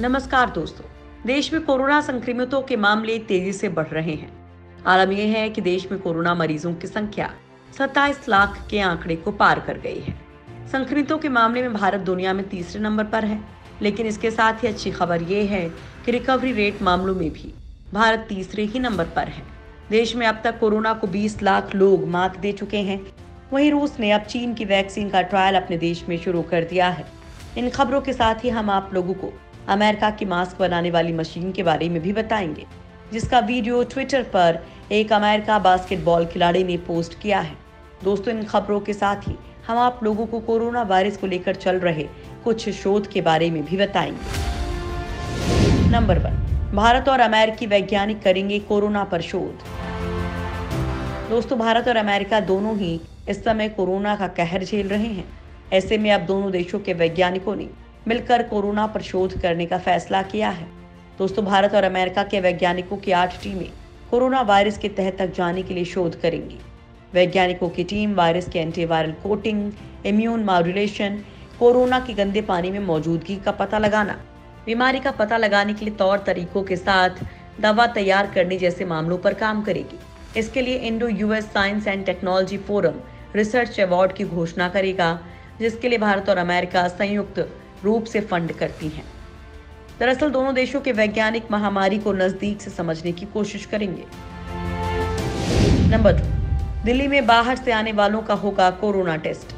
नमस्कार दोस्तों। देश में कोरोना संक्रमितों के मामले तेजी से बढ़ रहे हैं। आलम यह है कि देश में कोरोना मरीजों की संख्या 27 लाख के आंकड़े को पार कर गई है। संक्रमितों के मामले में भारत दुनिया में तीसरे नंबर पर है, लेकिन इसके साथ ही अच्छी खबर ये है कि रिकवरी रेट मामलों में भी भारत तीसरे ही नंबर पर है। देश में अब तक कोरोना को 20 लाख लोग मात दे चुके हैं। वहीं रूस ने अब चीन की वैक्सीन का ट्रायल अपने देश में शुरू कर दिया है। इन खबरों के साथ ही हम आप लोगों को अमेरिका की मास्क बनाने वाली मशीन के बारे में भी बताएंगे, जिसका वीडियो ट्विटर पर एक अमेरिका बास्केटबॉल खिलाड़ी ने पोस्ट किया है। दोस्तों, इन खबरों के साथ ही हम आप लोगों को कोरोना वायरस को लेकर चल रहे कुछ शोध के बारे में भी बताएंगे। नंबर 1, भारत और अमेरिकी वैज्ञानिक करेंगे कोरोना पर शोध। दोस्तों, भारत और अमेरिका दोनों ही इस समय कोरोना का कहर झेल रहे हैं। ऐसे में अब दोनों देशों के वैज्ञानिकों ने मिलकर कोरोना पर शोध करने का फैसला किया है। दोस्तों, भारत और अमेरिका के वैज्ञानिकों की 8 टीमें कोरोना वायरस के तह तक जाने के लिए शोध करेंगी। वैज्ञानिकों की टीम वायरस के antiviral coating, immune modulation, corona के गंदे पानी में मौजूदगी का पता लगाना, बीमारी का पता लगाने के लिए तौर तरीकों के साथ दवा तैयार करने जैसे मामलों पर काम करेगी। इसके लिए Indo US science and technology forum research award की घोषणा करेगा, जिसके लिए भारत और अमेरिका संयुक्त रूप से फंड करती हैं। दरअसल दोनों देशों के वैज्ञानिक महामारी को नजदीक से समझने की कोशिश करेंगे। नंबर 2, दिल्ली में बाहर से आने वालों का होगा कोरोना टेस्ट।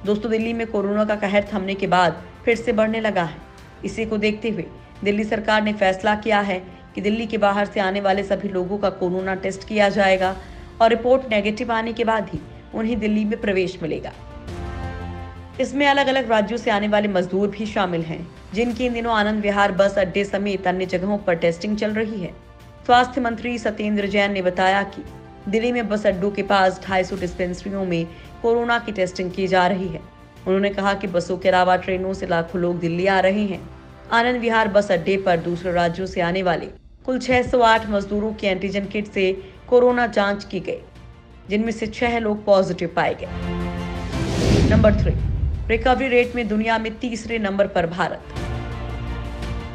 दोस्तों, दिल्ली में कोरोना का कहर थमने के बाद फिर से बढ़ने लगा है। इसी को देखते हुए दिल्ली सरकार ने फैसला किया है कि दिल्ली के बाहर से आने वाले सभी लोगों का कोरोना टेस्ट किया जाएगा और रिपोर्ट नेगेटिव आने के बाद ही उन्हें दिल्ली में प्रवेश मिलेगा। इसमें अलग अलग राज्यों से आने वाले मजदूर भी शामिल हैं, जिनकी इन दिनों आनंद विहार बस अड्डे समेत अन्य जगहों पर टेस्टिंग चल रही है। स्वास्थ्य मंत्री सत्येंद्र जैन ने बताया कि दिल्ली में बस अड्डों के पास 250 डिस्पेंसरियों में कोरोना की टेस्टिंग की जा रही है। उन्होंने कहा कि बसों के अलावा ट्रेनों से लाखों लोग दिल्ली आ रहे हैं। आनंद विहार बस अड्डे पर दूसरे राज्यों से आने वाले कुल 608 मजदूरों की एंटीजन किट से कोरोना जांच की गई, जिनमें से 6 लोग पॉजिटिव पाए गए। नंबर 3, रिकवरी रेट में दुनिया में तीसरे नंबर पर भारत।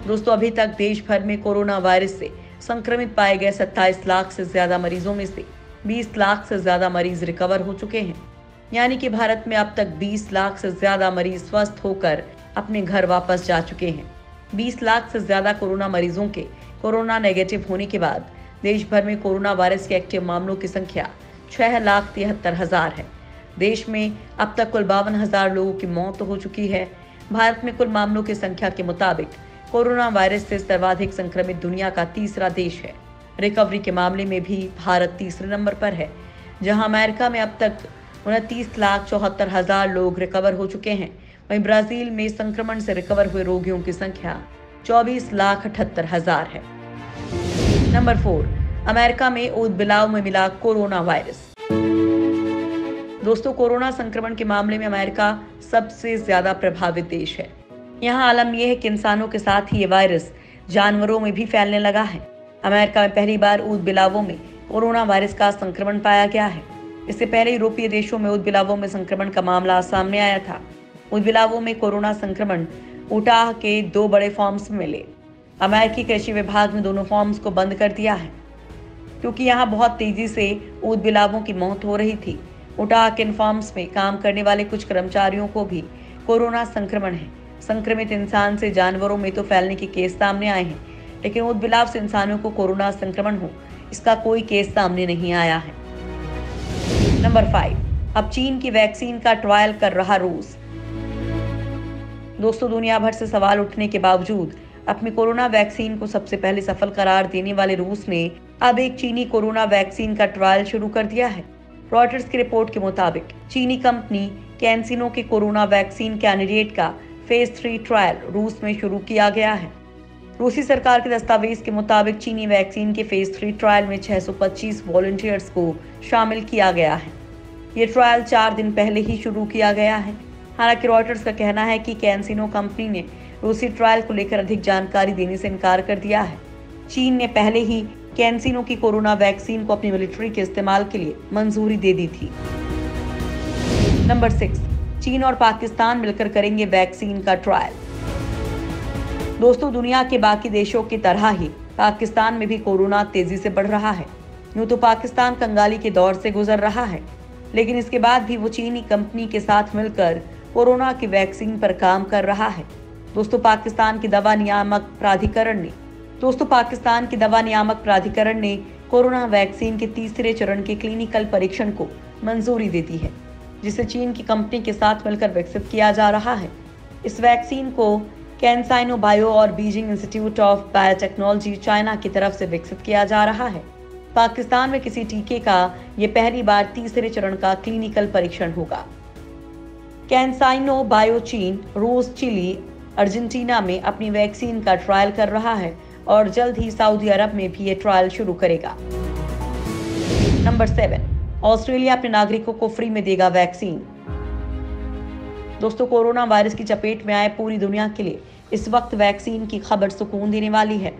दोस्तों, अभी तक देश भर में कोरोना वायरस से संक्रमित पाए गए 27 लाख से ज्यादा मरीजों में से 20 लाख से ज्यादा मरीज रिकवर हो चुके हैं। यानी कि भारत में अब तक 20 लाख से ज्यादा मरीज स्वस्थ होकर अपने घर वापस जा चुके हैं। 20 लाख से ज्यादा कोरोना मरीजों के कोरोना नेगेटिव होने के बाद देश भर में कोरोना वायरस के एक्टिव मामलों की संख्या 6,73,000 है। देश में अब तक कुल 52,000 लोगों की मौत हो चुकी है। भारत में कुल मामलों की संख्या के मुताबिक कोरोना वायरस से सर्वाधिक संक्रमित दुनिया का तीसरा देश है। रिकवरी के मामले में भी भारत तीसरे नंबर पर है, जहां अमेरिका में अब तक 29,74,000 लोग रिकवर हो चुके हैं। वहीं ब्राजील में संक्रमण से रिकवर हुए रोगियों की संख्या 24,78,000 है। नंबर 4, अमेरिका में ऊदबिलाव में मिला कोरोना वायरस। दोस्तों, कोरोना संक्रमण के मामले में अमेरिका सबसे ज्यादा प्रभावित देश है। यहाँ आलम यह है कि इंसानों के साथ ही ये वायरस जानवरों में भी फैलने लगा है। अमेरिका में पहली बार ऊदबिलावों में कोरोना वायरस का संक्रमण पाया गया है। इससे पहले यूरोपीय देशों में ऊदबिलावों में संक्रमण का मामला सामने आया था। ऊदबिलावों में कोरोना संक्रमण उटाह के 2 बड़े फॉर्म्स में मिले। अमेरिकी कृषि विभाग ने दोनों फॉर्म्स को बंद कर दिया है, क्योंकि यहाँ बहुत तेजी से ऊदबिलावों की मौत हो रही थी। उटाह के फॉर्म्स में काम करने वाले कुछ कर्मचारियों को भी कोरोना संक्रमण है। संक्रमित इंसान से जानवरों में तो फैलने के केस सामने आए हैं, लेकिन ऊदबिलाव से इंसानों को कोरोना संक्रमण हो, इसका कोई केस सामने नहीं आया है। नंबर 5, अब चीन की वैक्सीन का ट्रायल कर रहा रूस। दोस्तों, दुनिया भर से सवाल उठने के बावजूद अपनी कोरोना वैक्सीन को सबसे पहले सफल करार देने वाले रूस ने अब एक चीनी कोरोना वैक्सीन का ट्रायल शुरू कर दिया है। रॉयटर्स की रिपोर्ट के मुताबिक चीनी कंपनी कैंसिनो के कोरोना वैक्सीन कैंडिडेट का फेज 3 ट्रायल रूस में शुरू किया गया है। रूसी सरकार के दस्तावेज के मुताबिक चीनी वैक्सीन के फेज 3 ट्रायल में 625 वॉलंटियर्स को शामिल किया गया है। ये ट्रायल 4 दिन पहले ही शुरू किया गया है। हालांकि रॉयटर्स का कहना है कि कैंसिनो कंपनी ने रूसी ट्रायल को लेकर अधिक जानकारी देने से इनकार कर दिया है। चीन ने पहले ही कैंसिनो की कोरोना वैक्सीन को अपनी मिलिट्री के इस्तेमाल के लिए मंजूरी दे दी थी। नंबर 6, चीन और पाकिस्तान मिलकर करेंगे वैक्सीन का ट्रायल। दोस्तों, दुनिया के बाकी देशों की तरह ही पाकिस्तान में भी कोरोना तेजी से बढ़ रहा है। यूं तो पाकिस्तान कंगाली के दौर से गुजर रहा है, लेकिन इसके बाद भी वो चीनी कंपनी के साथ मिलकर कोरोना की वैक्सीन पर काम कर रहा है। दोस्तों, पाकिस्तान की दवा नियामक प्राधिकरण ने कोरोना वैक्सीन के तीसरे चरण के क्लिनिकल परीक्षण को मंजूरी दे दी है, जिसे चीन की कंपनी के साथ मिलकर विकसित किया जा रहा है। इस वैक्सीन को कैनसाइनो बायो और Beijing institute of biotechnology China की तरफ से विकसित किया जा रहा है। पाकिस्तान में किसी टीके का ये पहली बार तीसरे चरण का क्लिनिकल परीक्षण होगा। कैनसाइनो बायो चीन, रूस, चिली, अर्जेंटीना में अपनी वैक्सीन का ट्रायल कर रहा है और जल्द ही सऊदी अरब में भी ये ट्रायल शुरू करेगा। नंबर 7, ऑस्ट्रेलिया अपने नागरिकों को फ्री में देगा वैक्सीन। दोस्तों, कोरोना वायरस की चपेट में आए पूरी दुनिया के लिए इस वक्त वैक्सीन की खबर सुकून देने वाली है।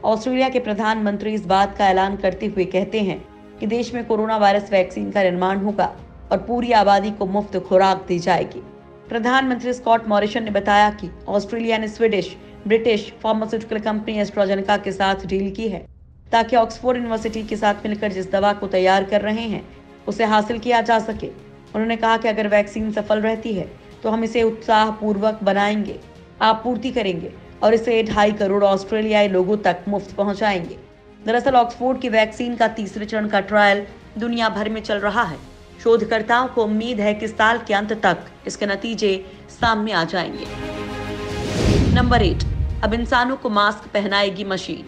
ऑस्ट्रेलिया के प्रधानमंत्री इस बात का ऐलान करते हुए कहते हैं कि देश में कोरोना वायरस वैक्सीन का निर्माण होगा और पूरी आबादी को मुफ्त खुराक दी जाएगी। प्रधानमंत्री स्कॉट मॉरिसन ने बताया कि ऑस्ट्रेलिया ने Swedish British pharmaceutical company AstraZeneca के साथ डील की है ताकि ऑक्सफोर्ड यूनिवर्सिटी के साथ मिलकर जिस दवा को तैयार कर रहे हैं उसे हासिल किया जा सके। उन्होंने कहा कि अगर वैक्सीन सफल रहती है तो हम इसे उत्साहपूर्वक बनाएंगे, आपूर्ति करेंगे और इसे 2.5 करोड़ ऑस्ट्रेलियाई लोगों तक मुफ्त पहुंचाएंगे। दरअसल ऑक्सफोर्ड की वैक्सीन का तीसरे चरण का ट्रायल दुनिया भर में चल रहा है। शोधकर्ताओं को उम्मीद है कि साल के अंत तक इसके नतीजे सामने आ जाएंगे। नंबर 8, अब इंसानों को मास्क पहनाएगी मशीन।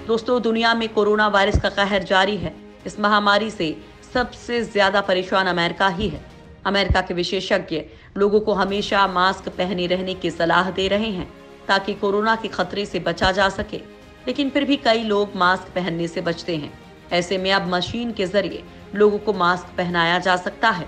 दोस्तों, दुनिया में कोरोना वायरस का कहर जारी है। इस महामारी से सबसे ज्यादा परेशान अमेरिका ही है। अमेरिका के विशेषज्ञ लोगों को हमेशा मास्क पहने रहने की सलाह दे रहे हैं ताकि कोरोना के खतरे से बचा जा सके, लेकिन फिर भी कई लोग मास्क पहनने से बचते हैं। ऐसे में अब मशीन के जरिए लोगों को मास्क पहनाया जा सकता है।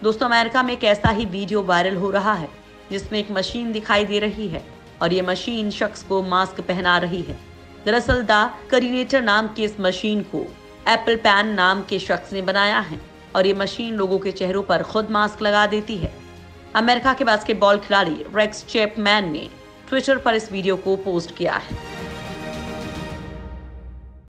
दोस्तों, अमेरिका में एक ऐसा ही वीडियो वायरल हो रहा है जिसमें एक मशीन दिखाई दे रही है और ये मशीन शख्स को मास्क पहना रही है। दरअसल द करीनेटर नाम की इस मशीन को एप्पल पैन नाम के शख्स ने बनाया है और ये मशीन लोगों के चेहरों पर खुद मास्क लगा देती है। अमेरिका के बास्केटबॉल खिलाड़ी रेक्स चैपमैन ने ट्विटर पर इस वीडियो को पोस्ट किया है।